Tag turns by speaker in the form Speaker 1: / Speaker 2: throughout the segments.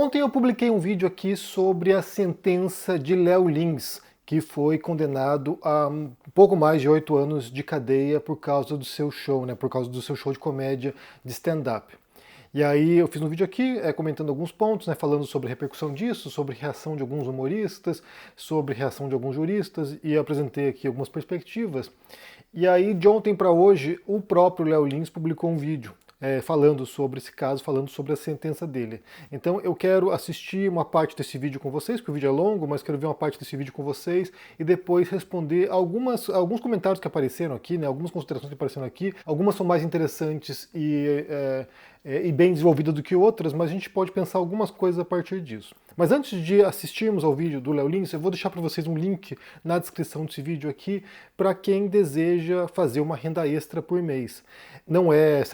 Speaker 1: Ontem eu publiquei um vídeo aqui sobre a sentença de Léo Lins, que foi condenado a um pouco mais de 8 anos de cadeia por causa do seu show, por causa do seu show de comédia de stand-up. E aí eu fiz um vídeo aqui comentando alguns pontos, falando sobre a repercussão disso, sobre reação de alguns humoristas, sobre reação de alguns juristas, e apresentei aqui algumas perspectivas. E aí, de ontem para hoje, o próprio Léo Lins publicou um vídeo falando sobre esse caso, falando sobre a sentença dele. Então eu quero assistir uma parte desse vídeo com vocês, porque o vídeo é longo, mas quero ver uma parte desse vídeo com vocês e depois responder alguns comentários que apareceram aqui, algumas considerações que apareceram aqui. Algumas são mais interessantes e bem desenvolvidas do que outras, mas a gente pode pensar algumas coisas a partir disso. Mas antes de assistirmos ao vídeo do Léo Lins, eu vou deixar para vocês um link na descrição desse vídeo aqui para quem deseja fazer uma renda extra por mês. Não é,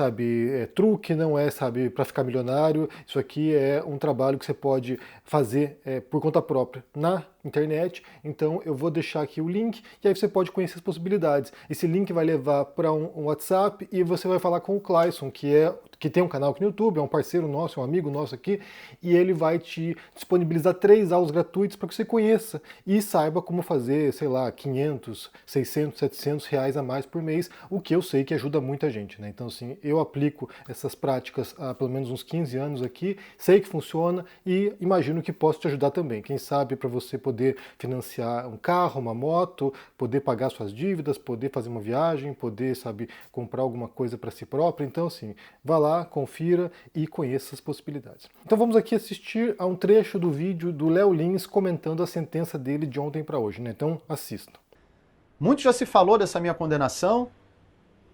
Speaker 1: truque, não é, para ficar milionário. Isso aqui é um trabalho que você pode fazer por conta própria na internet. Então eu vou deixar aqui o link e aí você pode conhecer as possibilidades. Esse link vai levar para um WhatsApp e você vai falar com o Clayson, que tem um canal aqui no YouTube, é um parceiro nosso, um amigo nosso aqui, e ele vai te disponibilizar 3 aulas gratuitas para que você conheça e saiba como fazer, 500, 600, 700 reais a mais por mês, o que eu sei que ajuda muita gente, Então, assim, eu aplico essas práticas há pelo menos uns 15 anos aqui, sei que funciona e imagino que posso te ajudar também. Quem sabe para você poder financiar um carro, uma moto, poder pagar suas dívidas, poder fazer uma viagem, poder, comprar alguma coisa para si próprio. Então, assim, vá lá, confira e conheça as possibilidades. Então vamos aqui assistir a um trecho do vídeo do Léo Lins comentando a sentença dele de ontem para hoje, Então assista.
Speaker 2: Muito já se falou dessa minha condenação,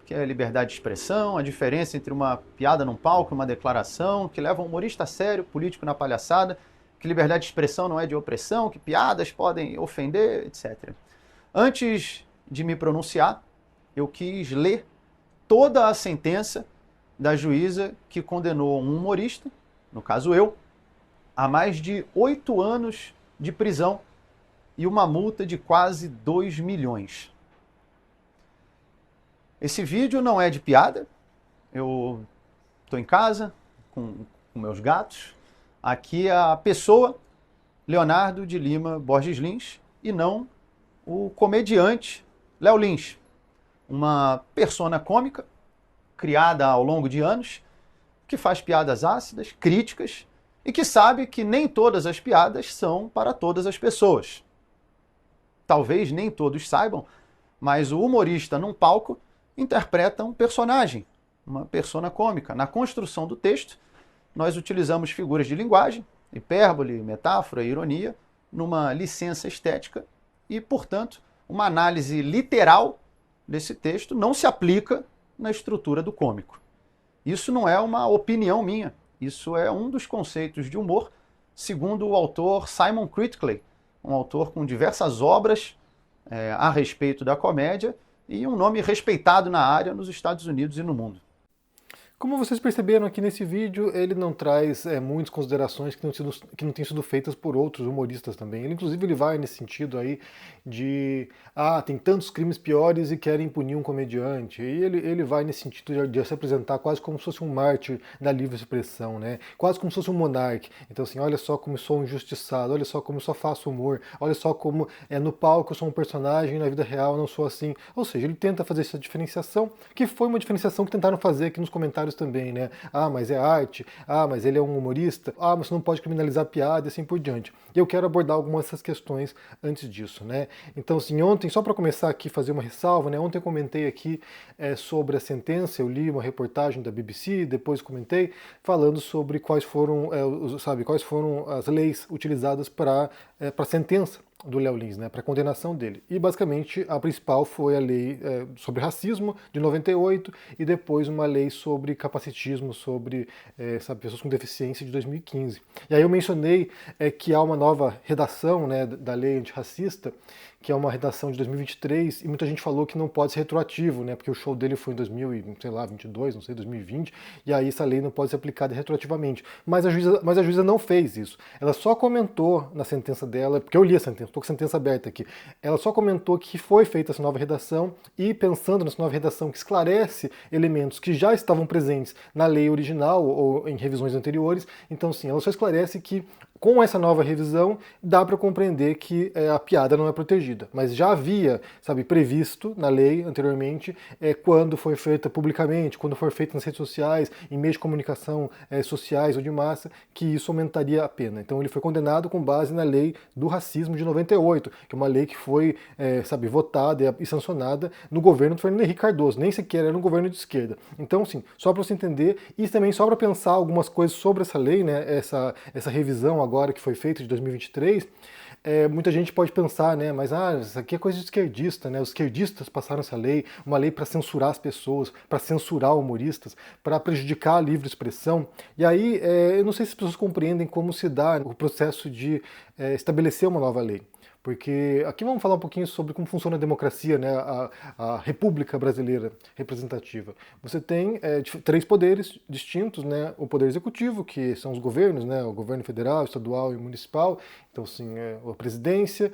Speaker 2: que é a liberdade de expressão, a diferença entre uma piada num palco e uma declaração, que leva um humorista a sério, político na palhaçada, que liberdade de expressão não é de opressão, que piadas podem ofender, etc. Antes de me pronunciar, eu quis ler toda a sentença da juíza que condenou um humorista, no caso eu, a mais de 8 anos de prisão e uma multa de quase 2 milhões. Esse vídeo não é de piada, eu estou em casa com meus gatos. Aqui a pessoa, Leonardo de Lima Borges Lins, e não o comediante Léo Lins, uma persona cômica, criada ao longo de anos, que faz piadas ácidas, críticas, e que sabe que nem todas as piadas são para todas as pessoas. Talvez nem todos saibam, mas o humorista num palco interpreta um personagem, uma persona cômica. Na construção do texto, nós utilizamos figuras de linguagem, hipérbole, metáfora, ironia, numa licença estética e, portanto, uma análise literal desse texto não se aplica na estrutura do cômico. Isso não é uma opinião minha, isso é um dos conceitos de humor, segundo o autor Simon Critickley, um autor com diversas obras a respeito da comédia e um nome respeitado na área nos Estados Unidos e no mundo.
Speaker 1: Como vocês perceberam aqui nesse vídeo, ele não traz muitas considerações que não têm sido feitas por outros humoristas também. Ele vai nesse sentido aí de tem tantos crimes piores e querem punir um comediante. E ele vai nesse sentido de se apresentar quase como se fosse um mártir da livre expressão, Quase como se fosse um monarca. Então assim, olha só como eu sou um injustiçado, olha só como eu só faço humor, olha só como no palco eu sou um personagem, na vida real eu não sou assim. Ou seja, ele tenta fazer essa diferenciação, que foi uma diferenciação que tentaram fazer aqui nos comentários também, mas é arte, mas ele é um humorista, mas você não pode criminalizar a piada e assim por diante. E eu quero abordar algumas dessas questões antes disso, Então, assim, ontem, só para começar aqui, fazer uma ressalva, ontem eu comentei aqui sobre a sentença, eu li uma reportagem da BBC, depois comentei, falando sobre quais foram as leis utilizadas para a sentença do Léo Lins, para a condenação dele. E basicamente a principal foi a lei sobre racismo de 98 e depois uma lei sobre capacitismo, sobre pessoas com deficiência de 2015. E aí eu mencionei que há uma nova redação da lei antirracista, que é uma redação de 2023, e muita gente falou que não pode ser retroativo, porque o show dele foi em 2022, 2020, e aí essa lei não pode ser aplicada retroativamente. Mas a juíza não fez isso. Ela só comentou na sentença dela, porque eu li a sentença estou com a sentença aberta aqui. Ela só comentou que foi feita essa nova redação e pensando nessa nova redação que esclarece elementos que já estavam presentes na lei original ou em revisões anteriores. Então, sim, ela só esclarece que com essa nova revisão, dá para compreender que a piada não é protegida. Mas já havia, sabe, previsto na lei anteriormente, quando foi feita publicamente, quando for feita nas redes sociais, em meios de comunicação sociais ou de massa, que isso aumentaria a pena. Então ele foi condenado com base na lei do racismo de 98, que é uma lei que foi, sabe, votada e sancionada no governo do Fernando Henrique Cardoso, nem sequer era um governo de esquerda. Então, sim, só para você entender, e também só para pensar algumas coisas sobre essa lei, né, essa revisão agora que foi feita de 2023, muita gente pode pensar, né, mas isso aqui é coisa de esquerdista, né, os esquerdistas passaram essa lei, uma lei para censurar as pessoas, para censurar humoristas, para prejudicar a livre expressão, e aí eu não sei se as pessoas compreendem como se dá o processo de estabelecer uma nova lei. Porque aqui vamos falar um pouquinho sobre como funciona a democracia, né, a República Brasileira representativa. Você tem três poderes distintos, né, o poder executivo, que são os governos, né, o governo federal, estadual e municipal, então assim, a presidência,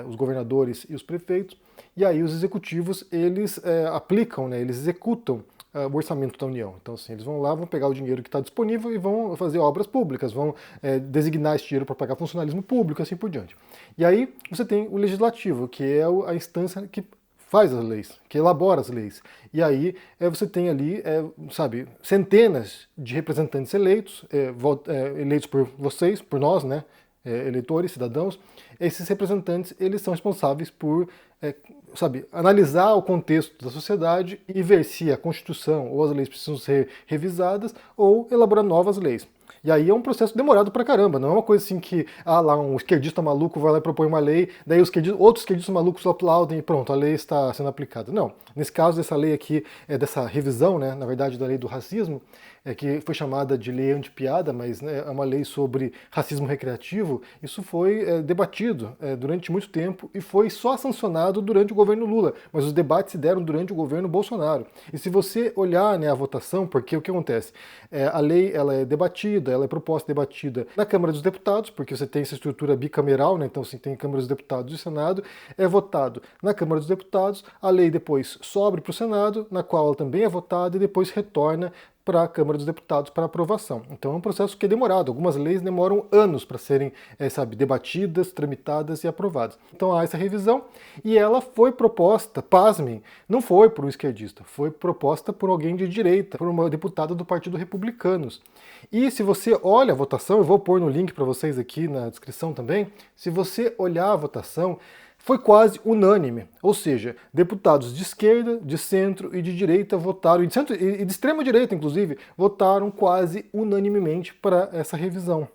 Speaker 1: os governadores e os prefeitos, e aí os executivos, eles aplicam, né, eles executam o orçamento da União. Então, assim, eles vão lá, vão pegar o dinheiro que está disponível e vão fazer obras públicas, vão designar esse dinheiro para pagar funcionalismo público, assim por diante. E aí você tem o legislativo, que é a instância que faz as leis, que elabora as leis. E aí você tem ali, sabe, centenas de representantes eleitos, eleitos por vocês, por nós, né, eleitores, cidadãos. Esses representantes, eles são responsáveis por, sabe, analisar o contexto da sociedade e ver se a Constituição ou as leis precisam ser revisadas ou elaborar novas leis. E aí é um processo demorado pra caramba, não é uma coisa assim que, lá um esquerdista maluco vai lá e propõe uma lei, daí outros esquerdistas malucos aplaudem e pronto, a lei está sendo aplicada. Não, nesse caso dessa lei aqui, dessa revisão, né, na verdade da lei do racismo, que foi chamada de lei anti-piada, mas né, é uma lei sobre racismo recreativo, isso foi debatido durante muito tempo e foi só sancionado durante o governo Lula, mas os debates se deram durante o governo Bolsonaro. E se você olhar, né, a votação, porque o que acontece? A lei ela é debatida, ela é proposta e debatida na Câmara dos Deputados, porque você tem essa estrutura bicameral, né, então você tem Câmara dos Deputados e Senado, é votado na Câmara dos Deputados, a lei depois sobe para o Senado, na qual ela também é votada e depois retorna para a Câmara dos Deputados para aprovação. Então é um processo que é demorado. Algumas leis demoram anos para serem, sabe, debatidas, tramitadas e aprovadas. Então há essa revisão e ela foi proposta, pasmem, não foi por um esquerdista, foi proposta por alguém de direita, por uma deputada do Partido Republicanos. E se você olha a votação, eu vou pôr no link para vocês aqui na descrição também, se você olhar a votação, foi quase unânime, ou seja, deputados de esquerda, de centro e de direita votaram, e de extrema direita inclusive, votaram quase unanimemente para essa revisão.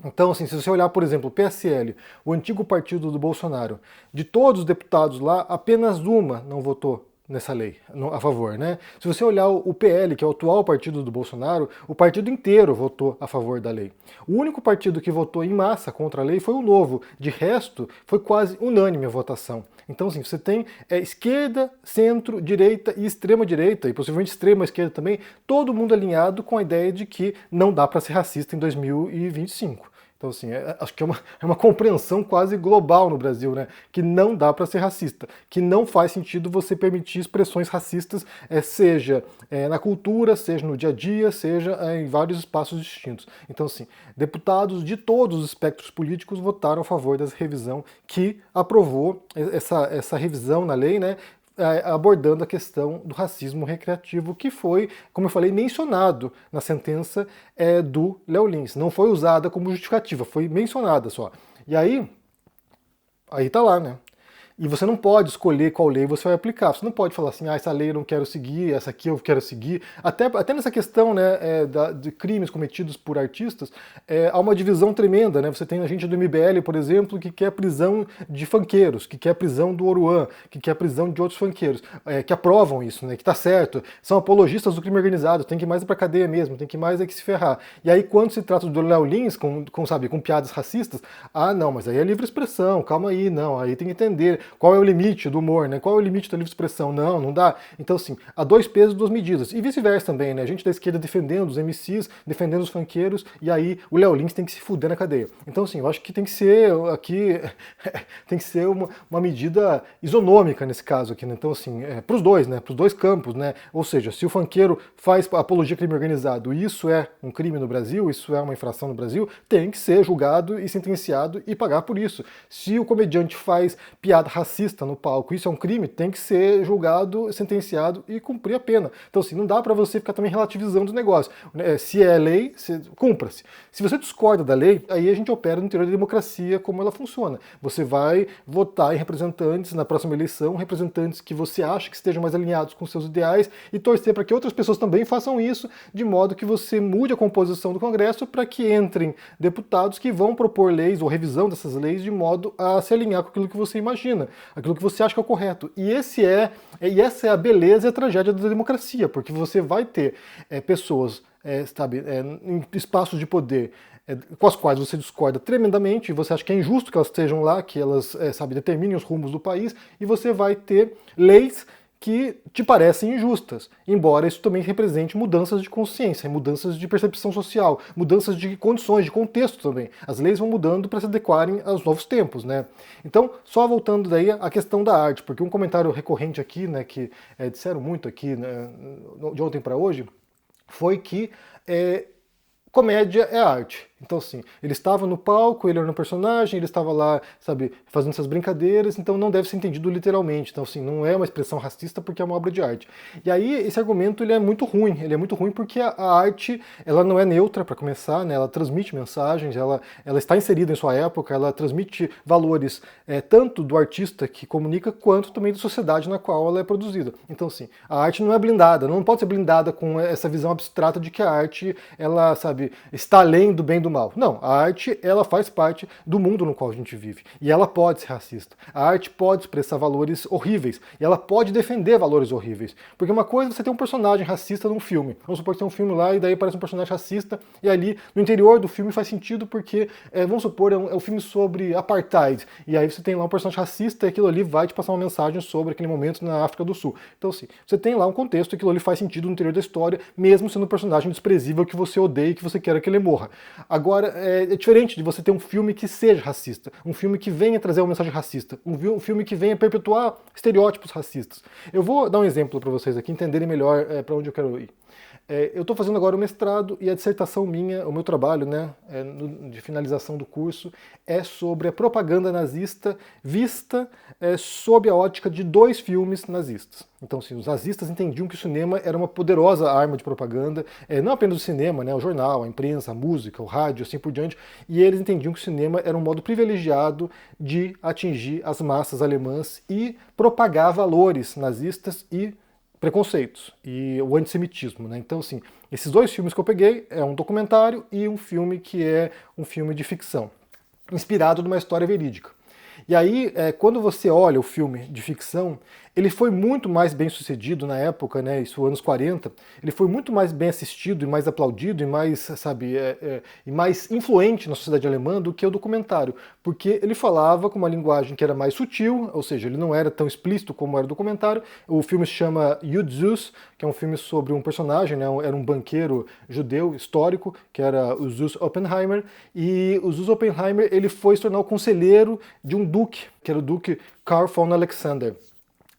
Speaker 1: Então, assim, se você olhar, por exemplo, o PSL, o antigo partido do Bolsonaro, de todos os deputados lá, apenas uma não votou nessa lei, a favor, né? Se você olhar o PL, que é o atual partido do Bolsonaro, o partido inteiro votou a favor da lei. O único partido que votou em massa contra a lei foi o Novo. De resto, foi quase unânime a votação. Então, assim, você tem esquerda, centro, direita e extrema direita, e possivelmente extrema esquerda também, todo mundo alinhado com a ideia de que não dá para ser racista em 2025. Então, assim, acho que é uma compreensão quase global no Brasil, né? Que não dá para ser racista, que não faz sentido você permitir expressões racistas, seja na cultura, seja no dia a dia, seja em vários espaços distintos. Então, assim, deputados de todos os espectros políticos votaram a favor dessa revisão que aprovou essa revisão na lei, né? Abordando a questão do racismo recreativo, que foi, como eu falei, mencionado na sentença do Léo Lins. Não foi usada como justificativa, foi mencionada só. E aí tá lá, né? E você não pode escolher qual lei você vai aplicar. Você não pode falar assim, essa lei eu não quero seguir, essa aqui eu quero seguir. Até nessa questão, né, de crimes cometidos por artistas, há uma divisão tremenda, né? Você tem a gente do MBL, por exemplo, que quer prisão de funkeiros, que quer prisão do Oruan, que quer prisão de outros funkeiros, que aprovam isso, né? Que tá certo. São apologistas do crime organizado, tem que ir mais pra cadeia mesmo, tem que ir mais que se ferrar. E aí, quando se trata do Léo Lins, com piadas racistas, não, mas aí é livre expressão, calma aí, não, aí tem que entender. qual é o limite do humor, né? Qual é o limite da livre expressão? Não, não dá. Então, assim, há dois pesos, duas medidas. E vice-versa também, né? A gente da esquerda defendendo os MCs, defendendo os funkeiros, e aí o Léo Lins tem que se fuder na cadeia. Então, assim, eu acho que tem que ser aqui, tem que ser uma medida isonômica nesse caso aqui, né? Então, assim, pros dois, né? Pros dois campos, né? Ou seja, se o funkeiro faz apologia a crime organizado e isso é um crime no Brasil, isso é uma infração no Brasil, tem que ser julgado e sentenciado e pagar por isso. Se o comediante faz piada racista no palco, isso é um crime, tem que ser julgado, sentenciado e cumprir a pena. Então, assim, não dá para você ficar também relativizando o negócio. Se é lei, cumpra-se. Se você discorda da lei, aí a gente opera no interior da democracia como ela funciona. Você vai votar em representantes na próxima eleição, representantes que você acha que estejam mais alinhados com seus ideais e torcer para que outras pessoas também façam isso, de modo que você mude a composição do Congresso para que entrem deputados que vão propor leis ou revisão dessas leis de modo a se alinhar com aquilo que você imagina, aquilo que você acha que é o correto. E essa é a beleza e a tragédia da democracia, porque você vai ter pessoas em espaços de poder com as quais você discorda tremendamente, e você acha que é injusto que elas estejam lá, que elas determinem os rumos do país, e você vai ter leis que te parecem injustas, embora isso também represente mudanças de consciência, mudanças de percepção social, mudanças de condições, de contexto também. As leis vão mudando para se adequarem aos novos tempos, né? Então, só voltando daí à questão da arte, porque um comentário recorrente aqui, né, que disseram muito aqui, né, de ontem para hoje, foi que comédia é arte. Então, assim, ele estava no palco, ele era um personagem, ele estava lá, fazendo essas brincadeiras, então não deve ser entendido literalmente. Então, assim, não é uma expressão racista porque é uma obra de arte. E aí, esse argumento, ele é muito ruim porque a arte, ela não é neutra, para começar, né? Ela transmite mensagens, ela está inserida em sua época, ela transmite valores tanto do artista que comunica, quanto também da sociedade na qual ela é produzida. Então, assim, a arte não é blindada, não pode ser blindada com essa visão abstrata de que a arte, ela, está além do bem e do mal. Não, a arte, ela faz parte do mundo no qual a gente vive. E ela pode ser racista. A arte pode expressar valores horríveis. E ela pode defender valores horríveis. Porque uma coisa é você ter um personagem racista num filme. Vamos supor que tem um filme lá e daí aparece um personagem racista e ali no interior do filme faz sentido porque, vamos supor, é um filme sobre apartheid. E aí você tem lá um personagem racista e aquilo ali vai te passar uma mensagem sobre aquele momento na África do Sul. Então, assim, você tem lá um contexto e aquilo ali faz sentido no interior da história, mesmo sendo um personagem desprezível que você odeia e que você quer que ele morra. Agora, é diferente de você ter um filme que seja racista, um filme que venha trazer uma mensagem racista, um filme que venha perpetuar estereótipos racistas. Eu vou dar um exemplo para vocês aqui entenderem melhor para onde eu quero ir. Eu estou fazendo agora o mestrado e a dissertação minha, o meu trabalho, né, de finalização do curso, é sobre a propaganda nazista vista sob a ótica de 2 filmes nazistas. Então, assim, os nazistas entendiam que o cinema era uma poderosa arma de propaganda, não apenas o cinema, né, o jornal, a imprensa, a música, o rádio, assim por diante, e eles entendiam que o cinema era um modo privilegiado de atingir as massas alemãs e propagar valores nazistas e preconceitos e o antissemitismo, né? Então, assim, esses 2 filmes que eu peguei é um documentário e um filme que é um filme de ficção, inspirado numa história verídica. E aí, quando você olha o filme de ficção, ele foi muito mais bem sucedido na época, né, isso anos 40, ele foi muito mais bem assistido e mais aplaudido e mais, e mais influente na sociedade alemã do que o documentário, porque ele falava com uma linguagem que era mais sutil, ou seja, ele não era tão explícito como era o documentário. O filme se chama Jud Süß, que é um filme sobre um personagem, né, era um banqueiro judeu histórico, que era o Süß Oppenheimer, e o Süß Oppenheimer ele foi se tornar o conselheiro de um duque, que era o duque Karl von Alexander.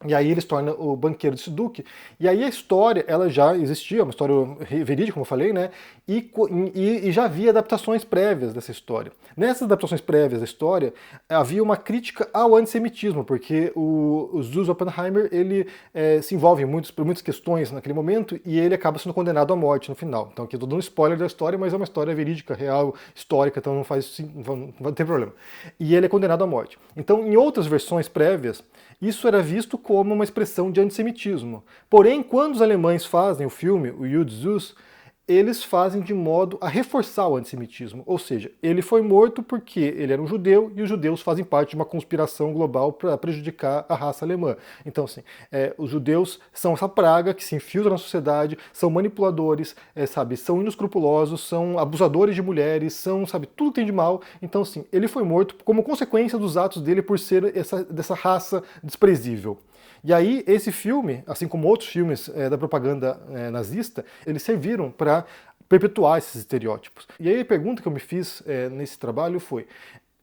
Speaker 1: E aí ele se torna o banqueiro desse duque. E aí a história, ela já existia, uma história verídica, como eu falei, né? E já havia adaptações prévias dessa história. Nessas adaptações prévias da história, havia uma crítica ao antissemitismo, porque o Süß Oppenheimer, ele se envolve por muitas questões naquele momento e ele acaba sendo condenado à morte no final. Então aqui eu estou dando spoiler da história, mas é uma história verídica, real, histórica, então não tem problema. E ele é condenado à morte. Então, em outras versões prévias, isso era visto como uma expressão de antissemitismo. Porém, quando os alemães fazem o filme, o Jud Süß, eles fazem de modo a reforçar o antissemitismo. Ou seja, ele foi morto porque ele era um judeu e os judeus fazem parte de uma conspiração global para prejudicar a raça alemã. Então, assim, os judeus são essa praga que se infiltra na sociedade, são manipuladores, sabe, são inescrupulosos, são abusadores de mulheres, são, sabe, tudo tem de mal. Então, assim, ele foi morto como consequência dos atos dele por ser dessa raça desprezível. E aí, esse filme, assim como outros filmes da propaganda nazista, eles serviram para perpetuar esses estereótipos. E aí a pergunta que eu me fiz nesse trabalho foi: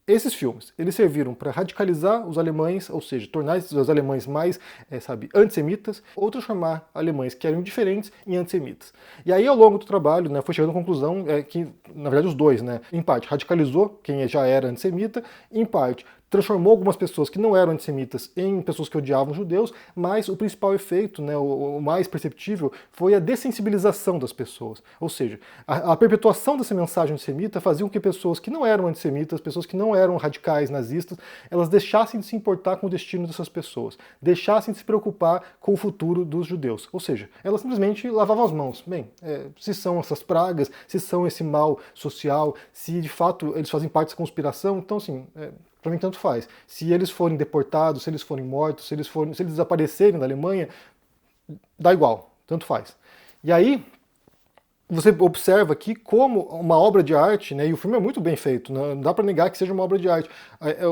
Speaker 1: esses filmes, eles serviram para radicalizar os alemães, ou seja, tornar os alemães mais, sabe, antissemitas, ou transformar alemães que eram indiferentes em antissemitas. E aí, ao longo do trabalho, né, foi chegando à conclusão que, na verdade, os dois, né, em parte, radicalizou quem já era antissemita, em parte, transformou algumas pessoas que não eram antissemitas em pessoas que odiavam judeus, mas o principal efeito, né, o mais perceptível, foi a dessensibilização das pessoas. Ou seja, a perpetuação dessa mensagem antissemita fazia com que pessoas que não eram antissemitas, pessoas que não eram radicais nazistas, elas deixassem de se importar com o destino dessas pessoas, deixassem de se preocupar com o futuro dos judeus. Ou seja, elas simplesmente lavavam as mãos. Bem, se são essas pragas, se são esse mal social, se de fato eles fazem parte dessa conspiração, então assim, para mim tanto faz. Se eles forem deportados, se eles forem mortos, se eles desaparecerem da Alemanha, dá igual, tanto faz. E aí, você observa aqui como uma obra de arte, né, e o filme é muito bem feito, não dá para negar que seja uma obra de arte.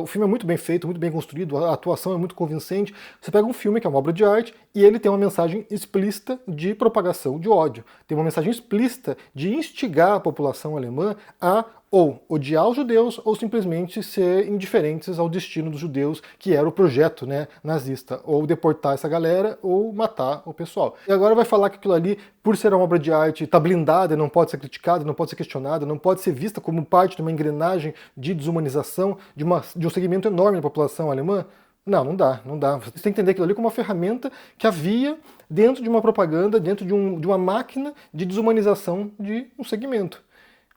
Speaker 1: O filme é muito bem feito, muito bem construído, a atuação é muito convincente. Você pega um filme que é uma obra de arte e ele tem uma mensagem explícita de propagação de ódio. Tem uma mensagem explícita de instigar a população alemã a ou odiar os judeus ou simplesmente ser indiferentes ao destino dos judeus, que era o projeto, né, nazista, ou deportar essa galera ou matar o pessoal. E agora vai falar que aquilo ali, por ser uma obra de arte, está blindada, não pode ser criticada, não pode ser questionada, não pode ser vista como parte de uma engrenagem de desumanização de um segmento enorme da população alemã? Não, não dá, não dá. Você tem que entender aquilo ali como uma ferramenta que havia dentro de uma propaganda, dentro de uma máquina de desumanização de um segmento.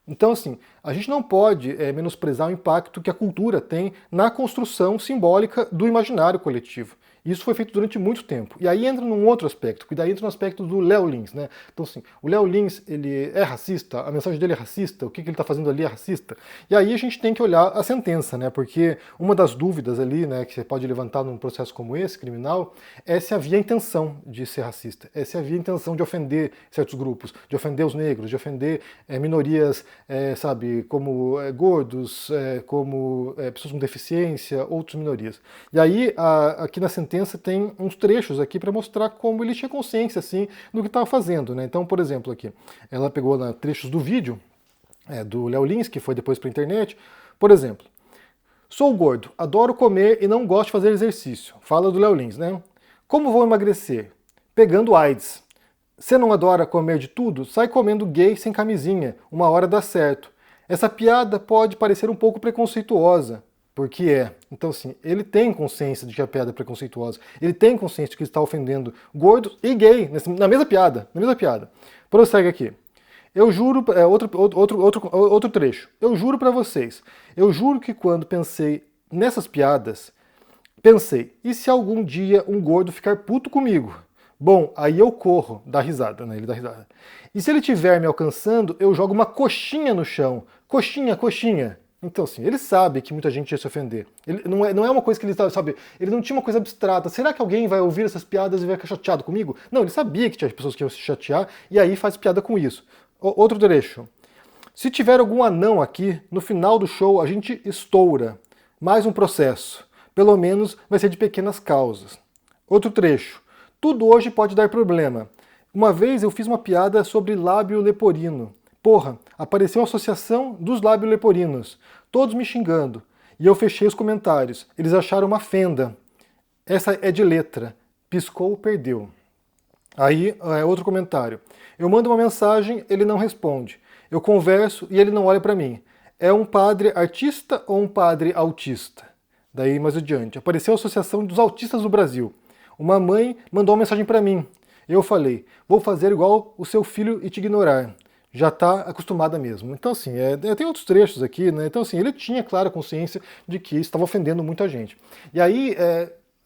Speaker 1: Então, assim, a gente não pode menosprezar o impacto que a cultura tem na construção simbólica do imaginário coletivo. Isso foi feito durante muito tempo. E aí entra num outro aspecto, que daí entra no aspecto do Léo Lins, né? Então, assim, o Léo Lins, ele é racista, a mensagem dele é racista, o que ele está fazendo ali é racista. E aí a gente tem que olhar a sentença, né? Porque uma das dúvidas ali, né, que você pode levantar num processo como esse, criminal, é se havia intenção de ser racista, é se havia intenção de ofender certos grupos, de ofender os negros, de ofender minorias, sabe, como gordos, como pessoas com deficiência, outras minorias. E aí, aqui na sentença, tem uns trechos aqui para mostrar como ele tinha consciência, assim, do que estava fazendo, né? Então, por exemplo, aqui, ela pegou trechos do vídeo do Léo Lins, que foi depois para a internet. Por exemplo, sou gordo, adoro comer e não gosto de fazer exercício. Fala do Léo Lins, né? Como vou emagrecer? Pegando AIDS. Você não adora comer de tudo? Sai comendo gay sem camisinha, uma hora dá certo. Essa piada pode parecer um pouco preconceituosa, porque Então, assim, ele tem consciência de que a piada é preconceituosa. Ele tem consciência de que está ofendendo gordos e gay, na mesma piada. Na mesma piada. Prossegue aqui. Eu juro, outro trecho. Eu juro pra vocês. Eu juro que quando pensei nessas piadas, pensei, e se algum dia um gordo ficar puto comigo? Bom, aí eu corro, dá risada, né? Ele dá risada. E se ele estiver me alcançando, eu jogo uma coxinha no chão. Coxinha, coxinha. Então, assim, ele sabe que muita gente ia se ofender. Ele, não é uma coisa que ele sabe, ele não tinha uma coisa abstrata. Será que alguém vai ouvir essas piadas e vai ficar chateado comigo? Não, ele sabia que tinha pessoas que iam se chatear e aí faz piada com isso. Outro trecho. Se tiver algum anão aqui, no final do show a gente estoura. Mais um processo. Pelo menos vai ser de pequenas causas. Outro trecho. Tudo hoje pode dar problema. Uma vez eu fiz uma piada sobre lábio leporino. Porra, apareceu a associação dos lábios leporinos, todos me xingando. E eu fechei os comentários. Eles acharam uma fenda. Essa é de letra. Piscou, perdeu. Aí, outro comentário. Eu mando uma mensagem, ele não responde. Eu converso e ele não olha para mim. É um padre artista ou um padre autista? Daí, mais adiante. Apareceu a Associação dos Autistas do Brasil. Uma mãe mandou uma mensagem para mim. Eu falei, vou fazer igual o seu filho e te ignorar. Já está acostumada mesmo. Então, assim, tem outros trechos aqui, né? Então, assim, ele tinha clara consciência de que estava ofendendo muita gente. E aí,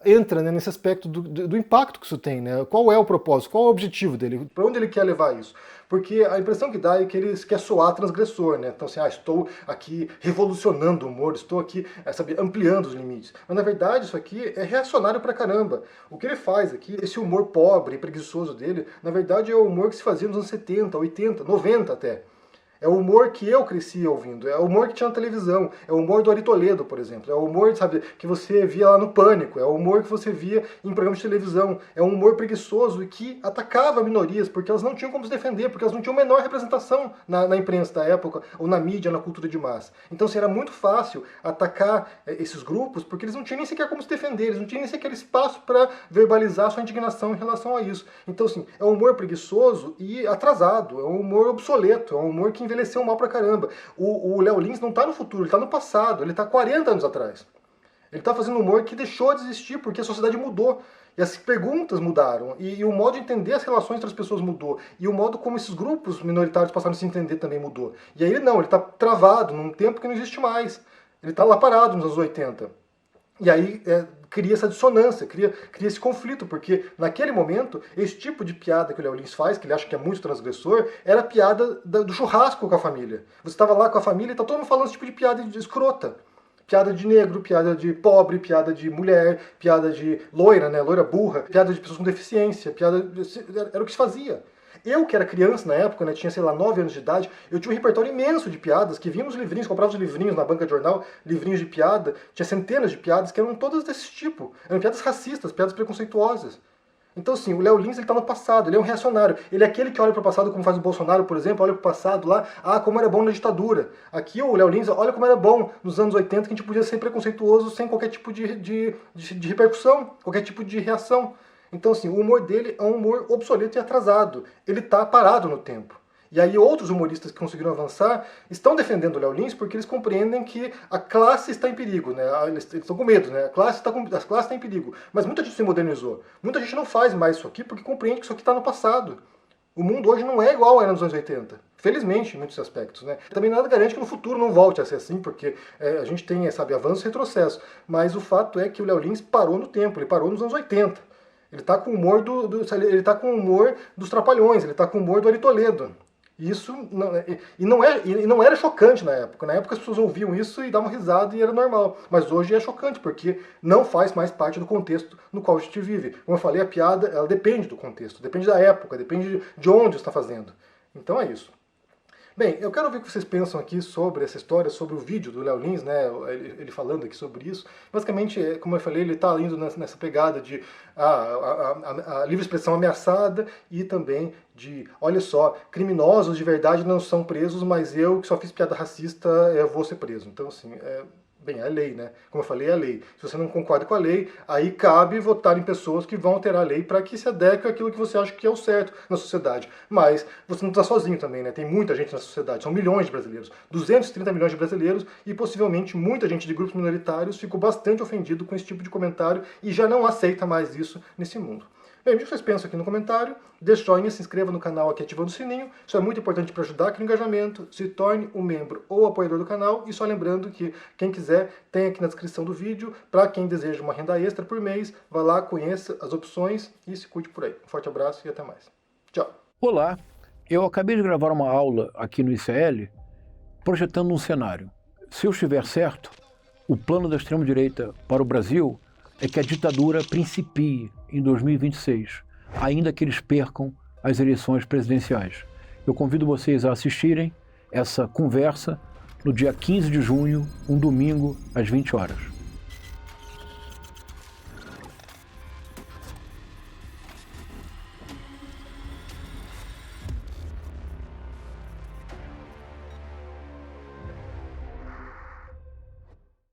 Speaker 1: entra, né, nesse aspecto do impacto que isso tem, né? Qual é o propósito, qual é o objetivo dele, para onde ele quer levar isso? Porque a impressão que dá é que ele quer soar transgressor, né? Então assim, estou aqui revolucionando o humor, estou aqui, sabe, ampliando os limites. Mas na verdade isso aqui é reacionário pra caramba. O que ele faz aqui, esse humor pobre e preguiçoso dele, na verdade é o humor que se fazia nos anos 70, 80, 90 até. É o humor que eu cresci ouvindo, é o humor que tinha na televisão, é o humor do Ari Toledo, por exemplo, é o humor, sabe, que você via lá no Pânico, é o humor que você via em programas de televisão, é um humor preguiçoso e que atacava minorias, porque elas não tinham como se defender, porque elas não tinham menor representação na imprensa da época, ou na mídia, na cultura de massa. Então, assim, era muito fácil atacar esses grupos, porque eles não tinham nem sequer como se defender, eles não tinham nem sequer espaço para verbalizar sua indignação em relação a isso. Então, assim, é um humor preguiçoso e atrasado, é um humor obsoleto, é um humor que envelheceu mal pra caramba. O Léo Lins não tá no futuro, ele tá no passado, ele tá 40 anos atrás. Ele tá fazendo humor que deixou de existir porque a sociedade mudou. E as perguntas mudaram, e o modo de entender as relações entre as pessoas mudou, e o modo como esses grupos minoritários passaram a se entender também mudou. E aí ele não, ele tá travado num tempo que não existe mais. Ele tá lá parado nos anos 80. E aí cria essa dissonância, cria esse conflito, porque naquele momento, esse tipo de piada que o Léo Lins faz, que ele acha que é muito transgressor, era a piada do churrasco com a família. Você estava lá com a família e tá todo mundo falando esse tipo de piada escrota. Piada de negro, piada de pobre, piada de mulher, piada de loira, né, loira burra, piada de pessoas com deficiência, era o que se fazia. Eu, que era criança na época, né, tinha, sei lá, 9 anos de idade, eu tinha um repertório imenso de piadas, que vinha nos livrinhos, comprava os livrinhos na banca de jornal, livrinhos de piada, tinha centenas de piadas que eram todas desse tipo. Eram piadas racistas, piadas preconceituosas. Então, assim, o Léo Lins, ele tá no passado, ele é um reacionário. Ele é aquele que olha para o passado, como faz o Bolsonaro, por exemplo, olha para o passado lá, como era bom na ditadura. Aqui o Léo Lins, olha como era bom nos anos 80, que a gente podia ser preconceituoso sem qualquer tipo de repercussão, qualquer tipo de reação. Então, assim, o humor dele é um humor obsoleto e atrasado. Ele tá parado no tempo. E aí outros humoristas que conseguiram avançar estão defendendo o Léo Lins porque eles compreendem que a classe está em perigo, né? Eles estão com medo, né? A classe está em perigo. Mas muita gente se modernizou. Muita gente não faz mais isso aqui porque compreende que isso aqui está no passado. O mundo hoje não é igual era nos anos 80. Felizmente, em muitos aspectos, né? Também nada garante que no futuro não volte a ser assim, porque a gente tem, sabe, avanço e retrocesso. Mas o fato é que o Léo Lins parou no tempo, ele parou nos anos 80. Ele tá com o humor ele tá com o humor dos Trapalhões, ele tá com o humor do Ari Toledo. Isso não era chocante na época. Na época as pessoas ouviam isso e davam risada e era normal. Mas hoje é chocante, porque não faz mais parte do contexto no qual a gente vive. Como eu falei, a piada ela depende do contexto, depende da época, depende de onde você está fazendo. Então é isso. Bem, eu quero ver o que vocês pensam aqui sobre essa história, sobre o vídeo do Léo Lins, né, ele falando aqui sobre isso. Basicamente, como eu falei, ele está indo nessa pegada de a livre expressão ameaçada e também de, olha só, criminosos de verdade não são presos, mas eu que só fiz piada racista, eu vou ser preso. Então, assim, bem, é lei, né? Como eu falei, é lei. Se você não concorda com a lei, aí cabe votar em pessoas que vão alterar a lei para que se adeque àquilo que você acha que é o certo na sociedade. Mas você não está sozinho também, né? Tem muita gente na sociedade, são milhões de brasileiros, 230 milhões de brasileiros, e possivelmente muita gente de grupos minoritários ficou bastante ofendido com esse tipo de comentário e já não aceita mais isso nesse mundo. Bem, o que vocês pensam aqui no comentário, deixe joinha, se inscreva no canal aqui ativando o sininho, isso é muito importante para ajudar aqui no engajamento, se torne um membro ou apoiador do canal, e só lembrando que quem quiser tem aqui na descrição do vídeo, para quem deseja uma renda extra por mês, vá lá, conheça as opções e se cuide por aí. Um forte abraço e até mais. Tchau!
Speaker 3: Olá, eu acabei de gravar uma aula aqui no ICL, projetando um cenário. Se eu estiver certo, o plano da extrema-direita para o Brasil é que a ditadura principie em 2026, ainda que eles percam as eleições presidenciais. Eu convido vocês a assistirem essa conversa no dia 15 de junho, um domingo, às 20 horas.